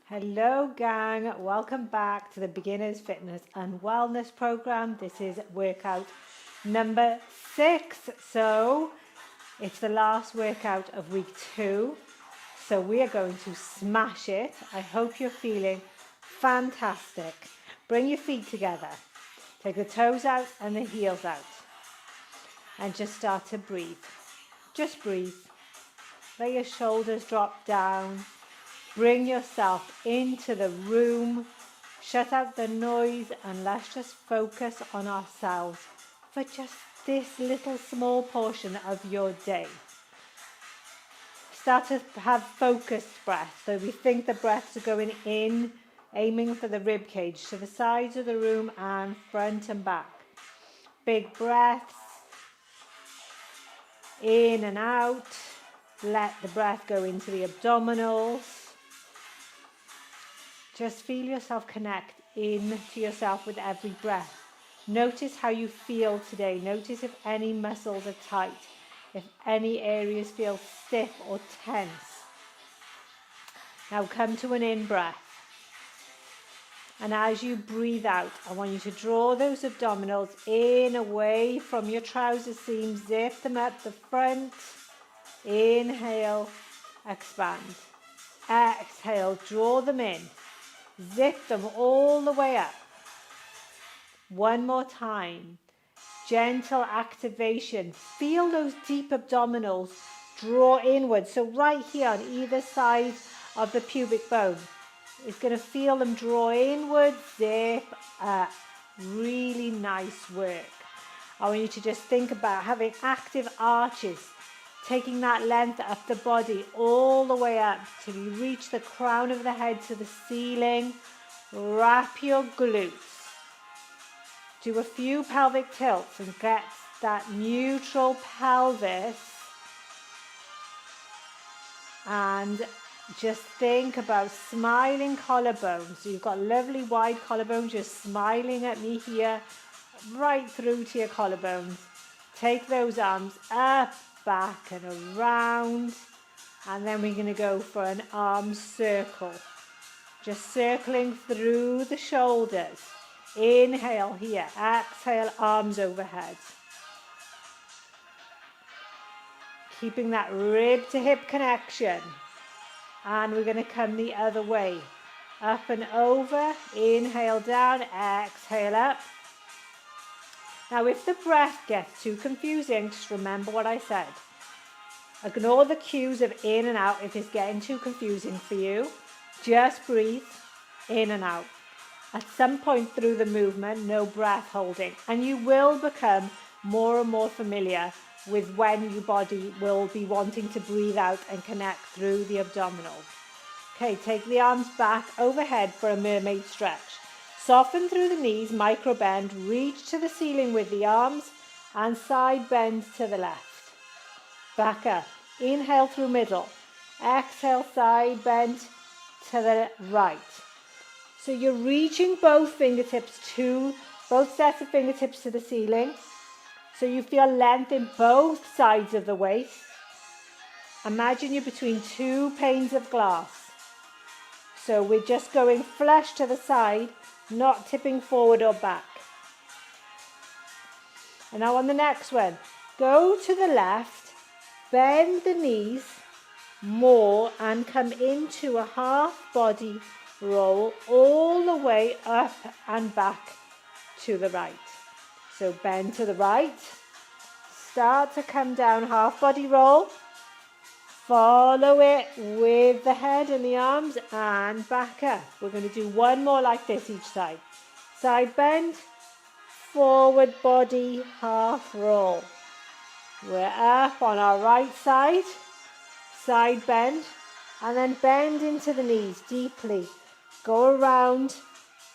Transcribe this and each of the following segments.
Hello gang, welcome back to the Beginners Fitness and Wellness Program. This is workout number 6. So it's the last workout of week 2. So we are going to smash it. I hope you're feeling fantastic. Bring your feet together. Take the toes out and the heels out. And just start to breathe. Just breathe. Let your shoulders drop down. Bring yourself into the room, shut out the noise, and let's just focus on ourselves for just this little small portion of your day. Start to have focused breath. So we think the breaths are going in, aiming for the rib cage to the sides of the room and front and back. Big breaths, in and out. Let the breath go into the abdominals. Just feel yourself connect in to yourself with every breath. Notice how you feel today. Notice if any muscles are tight, if any areas feel stiff or tense. Now come to an in-breath. And as you breathe out, I want you to draw those abdominals in, away from your trouser seams. Zip them up the front. Inhale, expand. Exhale, draw them in. Zip them all the way up. One more time. Gentle activation. Feel those deep abdominals draw inward. So right here on either side of the pubic bone, it's going to feel them draw inward, zip up. Really nice work. I want you to just think about having active arches, taking that length up the body all the way up till you reach the crown of the head to the ceiling. Wrap your glutes. Do a few pelvic tilts and get that neutral pelvis. And just think about smiling collarbones. So you've got lovely wide collarbones, just smiling at me here, right through to your collarbones. Take those arms up, back and around, and then we're going to go for an arm circle, just circling through the shoulders. Inhale here, exhale, arms overhead, keeping that rib to hip connection. And we're going to come the other way, up and over. Inhale down, exhale up. Now, if the breath gets too confusing, just remember what I said. Ignore the cues of in and out if it's getting too confusing for you. Just breathe in and out. At some point through the movement, no breath holding. And you will become more and more familiar with when your body will be wanting to breathe out and connect through the abdominals. Okay, take the arms back overhead for a mermaid stretch. Soften through the knees, micro bend, reach to the ceiling with the arms and side bend to the left. Back up. Inhale through middle. Exhale, side bend to the right. So you're reaching both sets of fingertips to the ceiling. So you feel length in both sides of the waist. Imagine you're between two panes of glass. So we're just going flush to the side, not tipping forward or back. And now on the next one, go to the left, bend the knees more and come into a half body roll all the way up and back to the right. So bend to the right, start to come down, half body roll. Follow it with the head and the arms and back up. We're going to do one more like this each side. Side bend, forward body, half roll. We're up on our right side, side bend, and then bend into the knees deeply. Go around,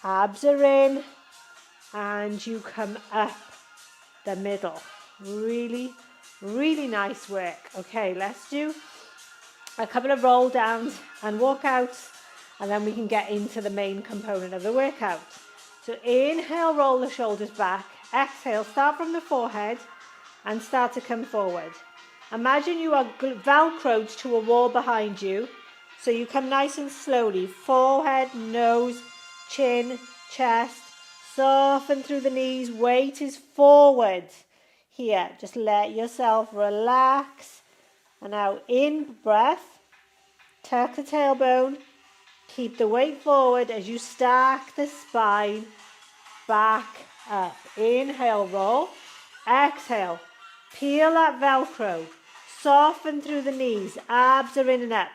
abs are in, and you come up the middle. Really, really nice work. Okay, let's do a couple of roll downs and walkouts, and then we can get into the main component of the workout. So inhale, roll the shoulders back. Exhale, start from the forehead and start to come forward. Imagine you are velcroed to a wall behind you. So you come nice and slowly, forehead, nose, chin, chest, soften through the knees, weight is forward. Here, just let yourself relax. And now in breath, tuck the tailbone, keep the weight forward as you stack the spine back up. Inhale, roll. Exhale, peel that Velcro. Soften through the knees, abs are in and up.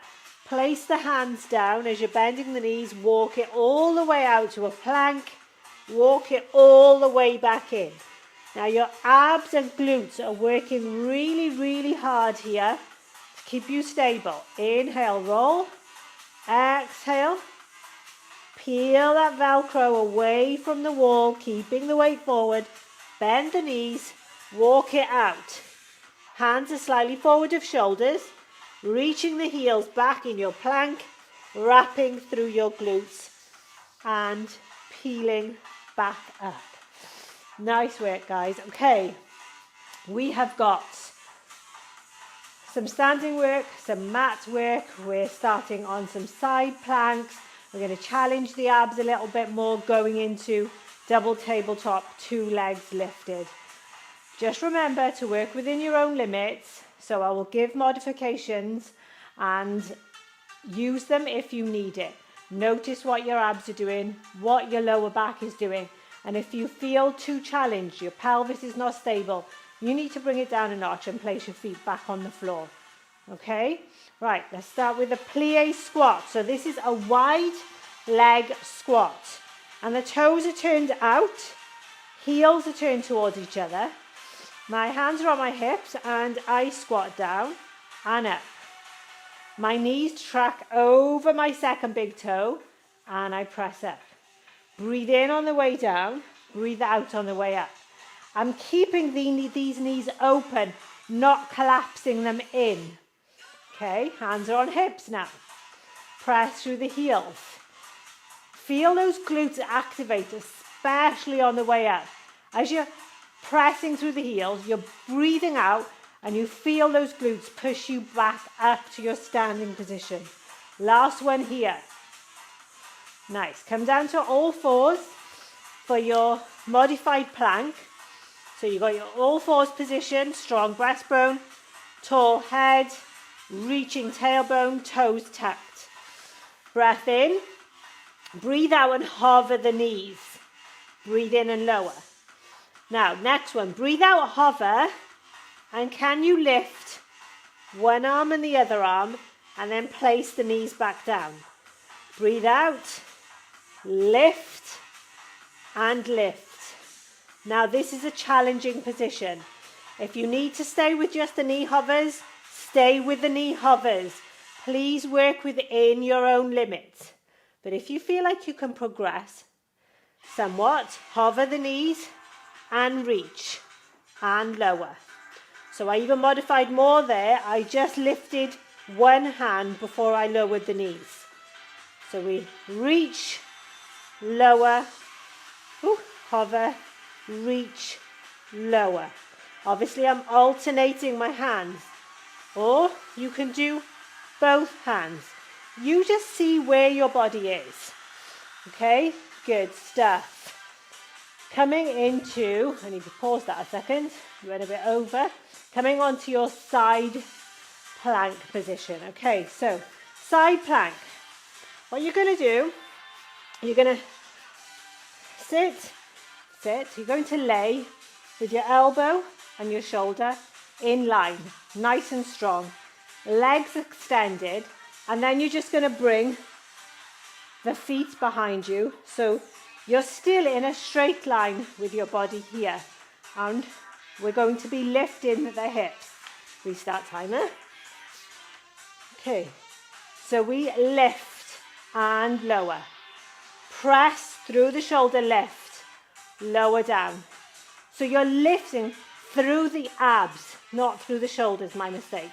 Place the hands down as you're bending the knees. Walk it all the way out to a plank. Walk it all the way back in. Now your abs and glutes are working really, really hard here to keep you stable. Inhale, roll. Exhale. Peel that Velcro away from the wall, keeping the weight forward. Bend the knees. Walk it out. Hands are slightly forward of shoulders. Reaching the heels back in your plank. Wrapping through your glutes. And peeling back up. Nice work, guys. Okay, we have got some standing work, some mat work. We're starting on some side planks. We're going to challenge the abs a little bit more, going into double tabletop, 2 legs lifted. Just remember to work within your own limits. So I will give modifications and use them if you need it. Notice what your abs are doing, what your lower back is doing. And if you feel too challenged, your pelvis is not stable, you need to bring it down a notch and place your feet back on the floor. Okay? Right, let's start with a plie squat. So this is a wide leg squat. And the toes are turned out, heels are turned towards each other. My hands are on my hips and I squat down and up. My knees track over my second big toe and I press up. Breathe in on the way down, breathe out on the way up. I'm keeping these knees open, not collapsing them in. Okay, hands are on hips now. Press through the heels. Feel those glutes activate, especially on the way up. As you're pressing through the heels, you're breathing out and you feel those glutes push you back up to your standing position. Last one here. Nice. Come down to all fours for your modified plank. So you've got your all fours position, strong breastbone, tall head, reaching tailbone, toes tucked. Breath in. Breathe out and hover the knees. Breathe in and lower. Now, next one. Breathe out, hover. And can you lift one arm and the other arm and then place the knees back down? Breathe out. Lift and lift. Now this is a challenging position. If you need to stay with just the knee hovers, stay with the knee hovers. Please work within your own limits. But if you feel like you can progress somewhat, hover the knees and reach and lower. So I even modified more there. I just lifted one hand before I lowered the knees. So we reach, lower, hover, reach, lower. Obviously I'm alternating my hands, or you can do both hands. You just see where your body is. Okay, good stuff. Coming into, I need to pause that a second, you went a bit over. Coming onto your side plank position. Okay, so side plank. What you're going to do, you're going to sit, you're going to lay with your elbow and your shoulder in line, nice and strong, legs extended, and then you're just going to bring the feet behind you, so you're still in a straight line with your body here, and we're going to be lifting the hips. Restart timer. Okay, so we lift and lower. Press through the shoulder, lift, lower down. So you're lifting through the abs, not through the shoulders, my mistake.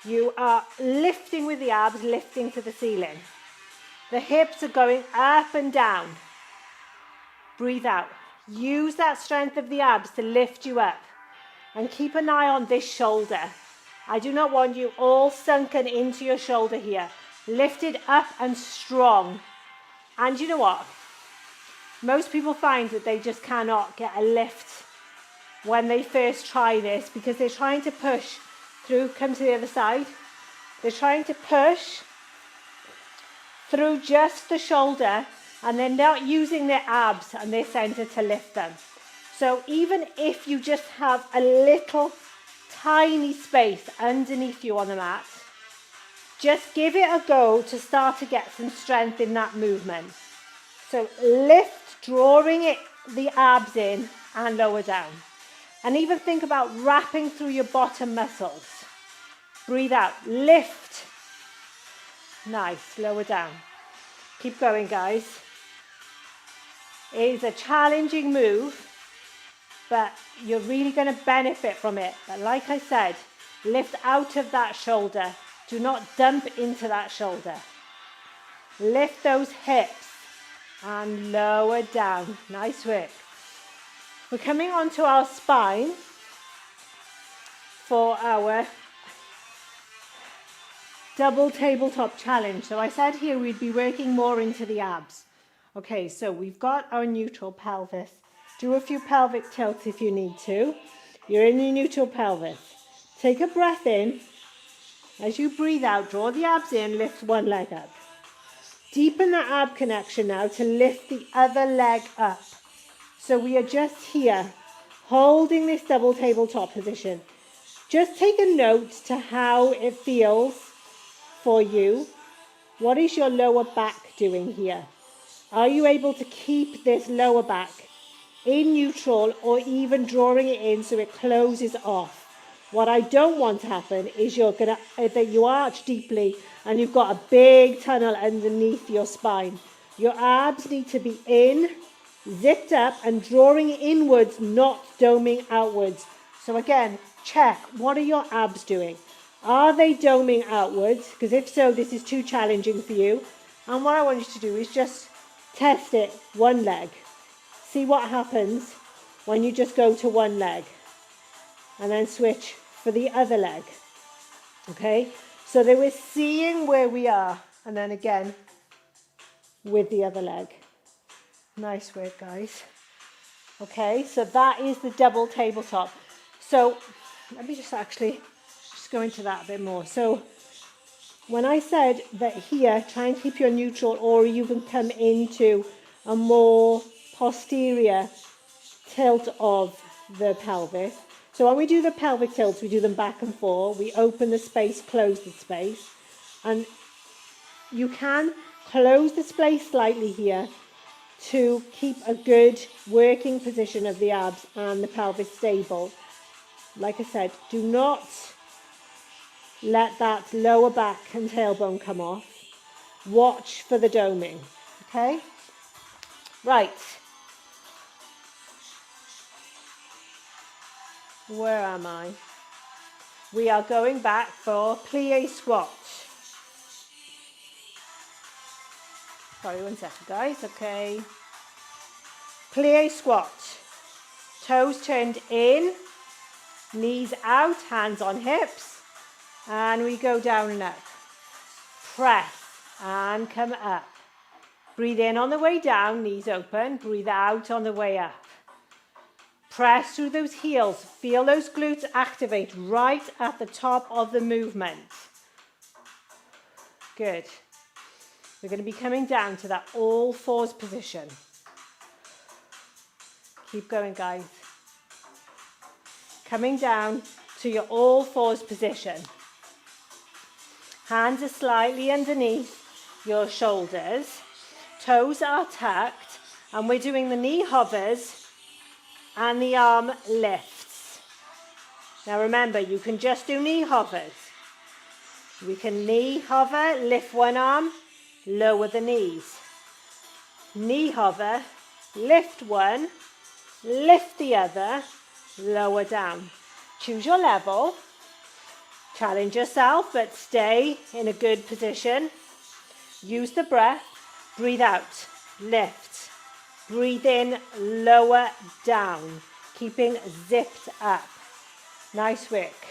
You are lifting with the abs, lifting to the ceiling. The hips are going up and down. Breathe out. Use that strength of the abs to lift you up. And keep an eye on this shoulder. I do not want you all sunken into your shoulder here. Lifted up and strong. And you know what? Most people find that they just cannot get a lift when they first try this because they're trying to push through. Come to the other side. They're trying to push through just the shoulder and they're not using their abs and their center to lift them. So even if you just have a little tiny space underneath you on the mat, just give it a go to start to get some strength in that movement. So lift, drawing the abs in and lower down. And even think about wrapping through your bottom muscles. Breathe out, lift. Nice, lower down. Keep going, guys. It is a challenging move, but you're really going to benefit from it. But like I said, lift out of that shoulder. Do not dump into that shoulder. Lift those hips and lower down. Nice work. We're coming onto our spine for our double tabletop challenge. So I said here we'd be working more into the abs. Okay, so we've got our neutral pelvis. Do a few pelvic tilts if you need to. You're in your neutral pelvis. Take a breath in. As you breathe out, draw the abs in, lift one leg up. Deepen that ab connection now to lift the other leg up. So we are just here, holding this double tabletop position. Just take a note to how it feels for you. What is your lower back doing here? Are you able to keep this lower back in neutral or even drawing it in so it closes off? What I don't want to happen is that you arch deeply and you've got a big tunnel underneath your spine. Your abs need to be in, zipped up and drawing inwards, not doming outwards. So again, check, what are your abs doing? Are they doming outwards? Because if so, this is too challenging for you. And what I want you to do is just test it, one leg. See what happens when you just go to one leg. And then switch for the other leg. Okay? So that we're seeing where we are. And then again, with the other leg. Nice work, guys. Okay, so that is the double tabletop. So let me just go into that a bit more. So when I said that here, try and keep your neutral or even come into a more posterior tilt of the pelvis. So when we do the pelvic tilts, we do them back and forth. We open the space, close the space. And you can close the space slightly here to keep a good working position of the abs and the pelvis stable. Like I said, do not let that lower back and tailbone come off. Watch for the doming, okay? Right. Where am I? We are going back for plie squat. Sorry, one second, guys. Okay. Plie squat. Toes turned in, knees out, hands on hips. And we go down and up. Press and come up. Breathe in on the way down, knees open. Breathe out on the way up. Press through those heels. Feel those glutes activate right at the top of the movement. Good. We're going to be coming down to that all fours position. Keep going, guys. Coming down to your all fours position. Hands are slightly underneath your shoulders. Toes are tucked. And we're doing the knee hovers and the arm lifts. Now remember, you can just do knee hovers. We can knee hover, lift one arm, lower the knees. Knee hover, lift one, lift the other, lower down. Choose your level. Challenge yourself, but stay in a good position. Use the breath. Breathe out, lift. Breathe in, lower down. Keeping zipped up. Nice work.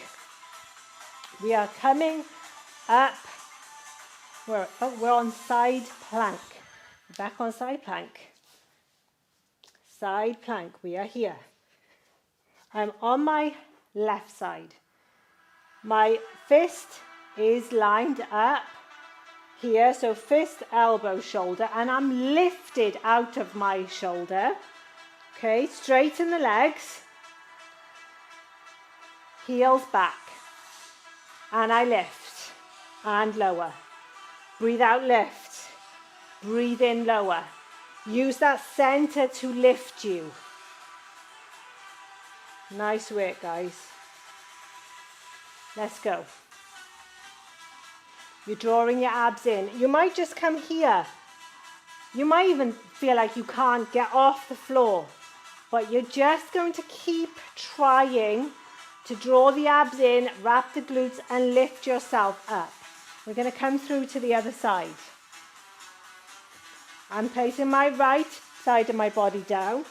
We are coming up We're on side plank. Back on side plank. Side plank, we are here. I'm on my left side. My fist is lined up here, so fist, elbow, shoulder, and I'm lifted out of my shoulder. Okay, straighten the legs, heels back, and I lift and lower. Breathe out, lift. Breathe in, lower. Use that center to lift you. Nice work, guys. Let's go. You're drawing your abs in. You might just come here. You might even feel like you can't get off the floor, but you're just going to keep trying to draw the abs in, wrap the glutes, and lift yourself up. We're going to come through to the other side. I'm placing my right side of my body down.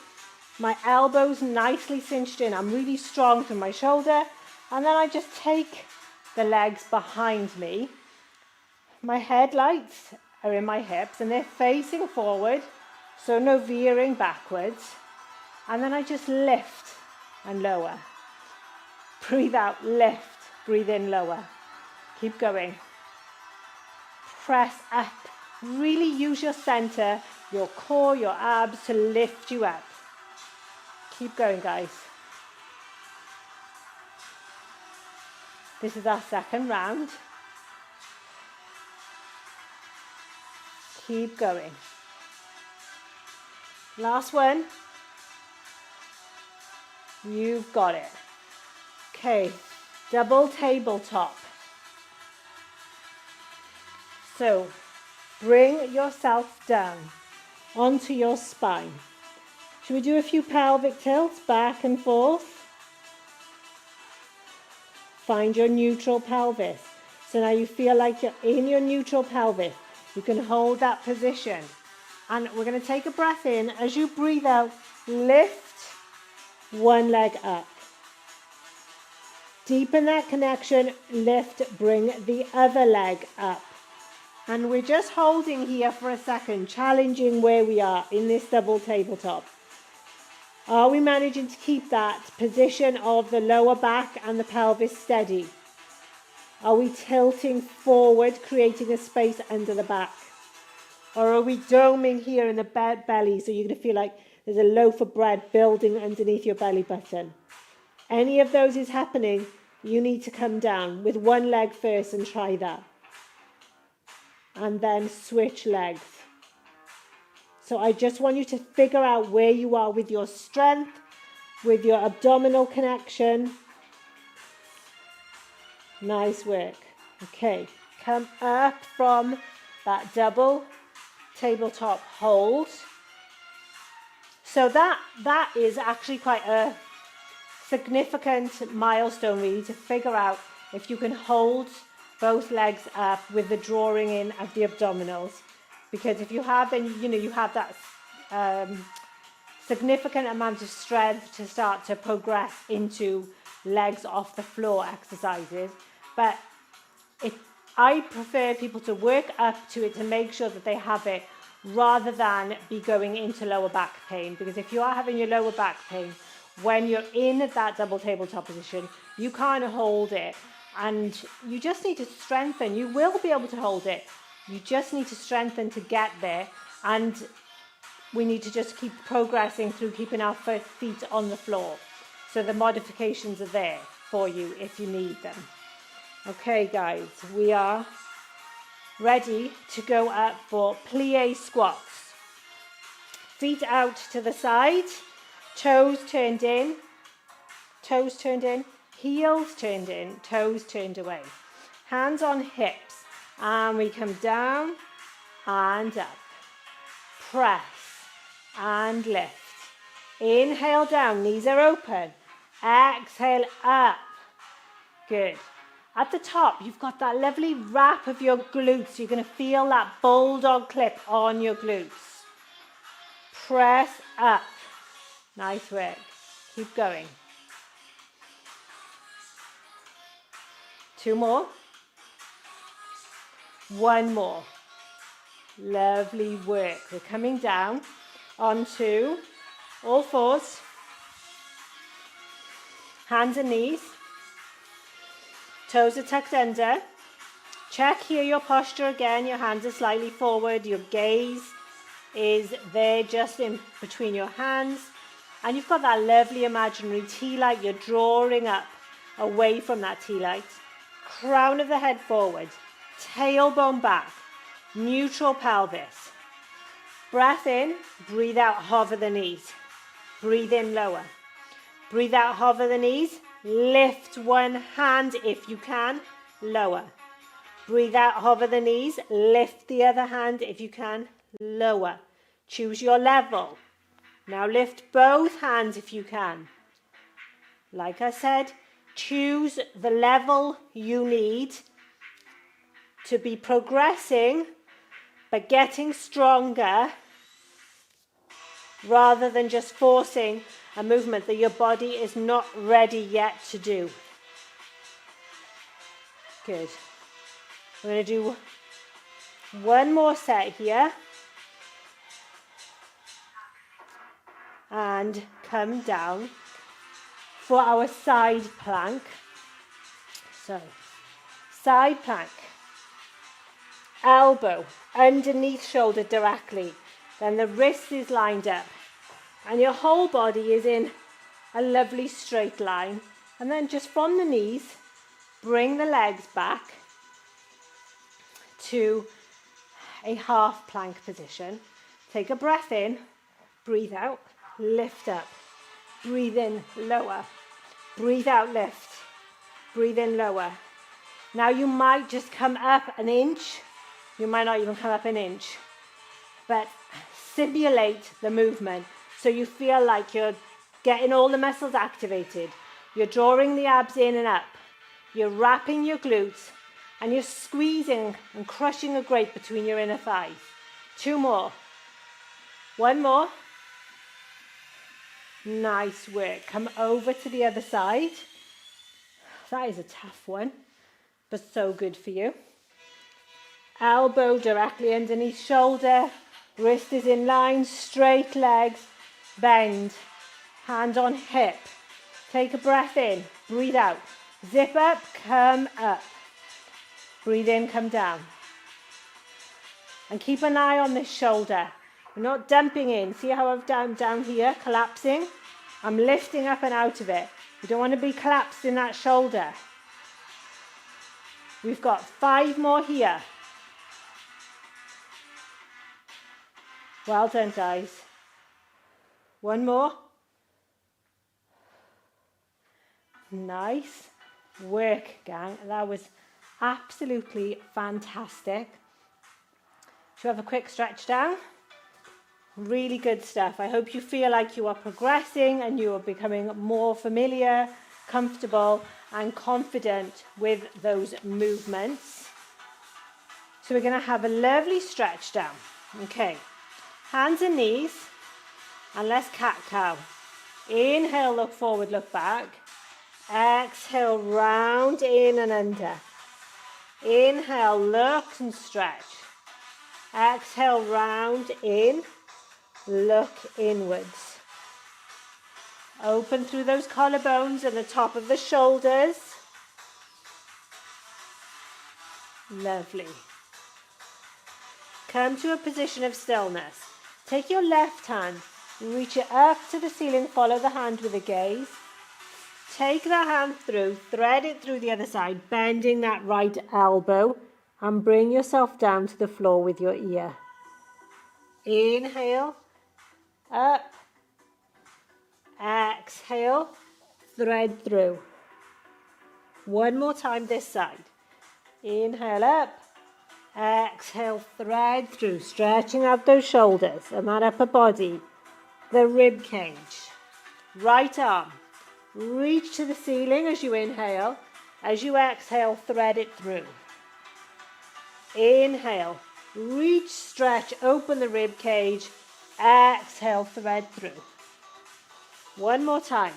My elbows nicely cinched in. I'm really strong through my shoulder. And then I just take the legs behind me. My headlights are in my hips and they're facing forward, so no veering backwards. And then I just lift and lower. Breathe out, lift, breathe in, lower. Keep going. Press up. Really use your center, your core, your abs to lift you up. Keep going, guys. This is our second round. Keep going. Last one. You've got it. Okay, double tabletop. So, bring yourself down onto your spine. Should we do a few pelvic tilts back and forth? Find your neutral pelvis. So now you feel like you're in your neutral pelvis. You can hold that position. And we're going to take a breath in. As you breathe out, lift one leg up. Deepen that connection, lift, bring the other leg up. And we're just holding here for a second, challenging where we are in this double tabletop. Are we managing to keep that position of the lower back and the pelvis steady? Are we tilting forward, creating a space under the back? Or are we doming here in the belly, so you're going to feel like there's a loaf of bread building underneath your belly button? Any of those is happening, you need to come down with one leg first and try that. And then switch legs. So I just want you to figure out where you are with your strength, with your abdominal connection. Nice work. Okay, come up from that double tabletop hold. So that is actually quite a significant milestone really to figure out if you can hold both legs up with the drawing in of the abdominals. Because if you have, then you have that significant amount of strength to start to progress into legs off the floor exercises. But I prefer people to work up to it to make sure that they have it rather than be going into lower back pain. Because if you are having your lower back pain, when you're in that double tabletop position, you can't hold it. And you just need to strengthen. You will be able to hold it. You just need to strengthen to get there. And we need to just keep progressing through keeping our feet on the floor. So the modifications are there for you if you need them. Okay, guys, we are ready to go up for plie squats. Feet out to the side, toes turned in, heels turned in, toes turned away. Hands on hips, and we come down and up. Press and lift. Inhale down, knees are open. Exhale up. Good. At the top, you've got that lovely wrap of your glutes. You're going to feel that bulldog clip on your glutes. Press up. Nice work. Keep going. 2 more. One more. Lovely work. We're coming down onto all fours. Hands and knees. Toes are tucked under. Check here your posture again. Your hands are slightly forward. Your gaze is there just in between your hands. And you've got that lovely imaginary tea light. You're drawing up away from that tea light. Crown of the head forward. Tailbone back. Neutral pelvis. Breath in. Breathe out. Hover the knees. Breathe in lower. Breathe out. Hover the knees. Lift one hand if you can. Lower. Breathe out. Hover the knees. Lift the other hand if you can. Lower. Choose your level. Now lift both hands if you can. Like I said, choose the level you need to be progressing but getting stronger rather than just forcing a movement that your body is not ready yet to do. Good. We're going to do one more set here. And come down for our side plank. So, side plank. Elbow underneath shoulder directly. Then the wrist is lined up. And your whole body is in a lovely straight line. And then just from the knees, bring the legs back to a half plank position. Take a breath in, breathe out. Lift up, breathe in, lower, breathe out, lift, breathe in, lower. Now you might just come up an inch, you might not even come up an inch, but simulate the movement so you feel like you're getting all the muscles activated. You're drawing the abs in and up, you're wrapping your glutes, and you're squeezing and crushing a grate between your inner thighs. Two more, one more. Nice work. Come over to the other side. That is a tough one, but so good for you. Elbow directly underneath shoulder. Wrist is in line. Straight legs. Bend. Hand on hip. Take a breath in. Breathe out. Zip up. Come up. Breathe in. Come down. And keep an eye on this shoulder. We're not dumping in. See how I've down here, collapsing? I'm lifting up and out of it. You don't want to be collapsed in that shoulder. We've got 5 more here. Well done, guys. One more. Nice work, gang. That was absolutely fantastic. Should we have a quick stretch down? Really good stuff. I hope you feel like you are progressing and you are becoming more familiar, comfortable and confident with those movements. So we're going to have a lovely stretch down. Okay, hands and knees, and let's cat-cow. Inhale, look forward, look back. Exhale, round in and under. Inhale, look and stretch. Exhale, round in. Look inwards. Open through those collarbones and the top of the shoulders. Lovely. Come to a position of stillness. Take your left hand, reach it up to the ceiling, follow the hand with a gaze. Take that hand through, thread it through the other side, bending that right elbow, and bring yourself down to the floor with your ear. Inhale. Up, exhale, thread through. One more time this side. Inhale up, exhale, thread through, stretching out those shoulders and that upper body, the rib cage. Right arm, reach to the ceiling as you inhale. As you exhale, thread it through. Inhale, reach, stretch, open the rib cage. Exhale, thread through. One more time.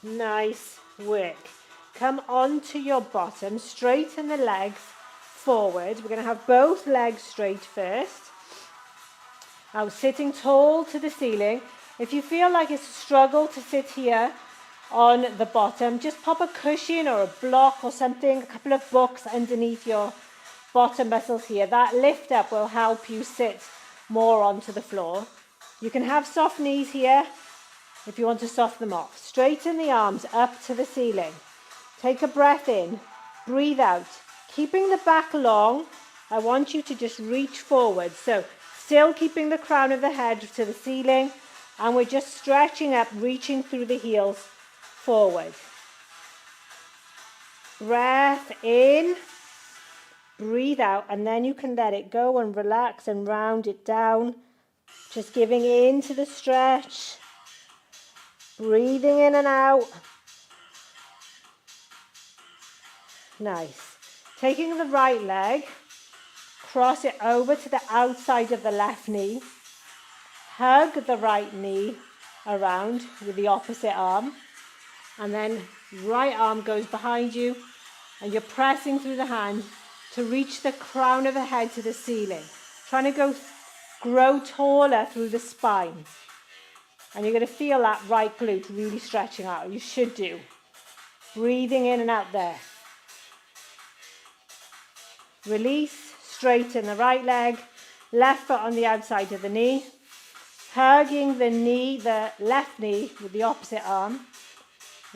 Nice work. come onto your bottom, straighten the legs forward. We're going to have both legs straight first. Now sitting tall to the ceiling. If you feel like it's a struggle to sit here on the bottom, just pop a cushion or a block or something, a couple of books underneath your bottom muscles here. That lift up will help you sit more onto the floor. You can have soft knees here if you want to soften them off. Straighten the arms up to the ceiling. Take a breath in, breathe out. Keeping the back long, I want you to just reach forward. So still keeping the crown of the head to the ceiling, and we're just stretching up, reaching through the heels forward. Breath in, breathe out, and then you can let it go and relax and round it down. Just giving in to the stretch, breathing in and out. Nice. Taking the right leg, cross it over to the outside of the left knee. Hug the right knee around with the opposite arm. And then right arm goes behind you and you're pressing through the hand to reach the crown of the head to the ceiling. Trying to grow taller through the spine. And you're going to feel that right glute really stretching out. You should do. Breathing in and out there. Release, straighten the right leg, left foot on the outside of the knee, hugging the left knee with the opposite arm.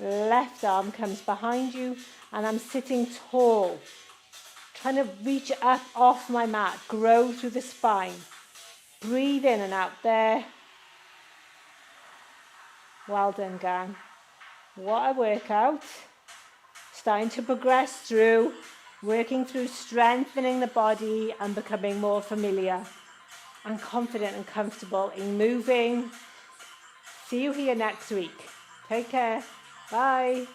Left arm comes behind you and I'm sitting tall, trying to reach up off my mat, grow through the spine. Breathe in and out there. Well done, gang. What a workout. Starting to progress through. Working through strengthening the body and becoming more familiar and confident and comfortable in moving. See you here next week. Take care. Bye.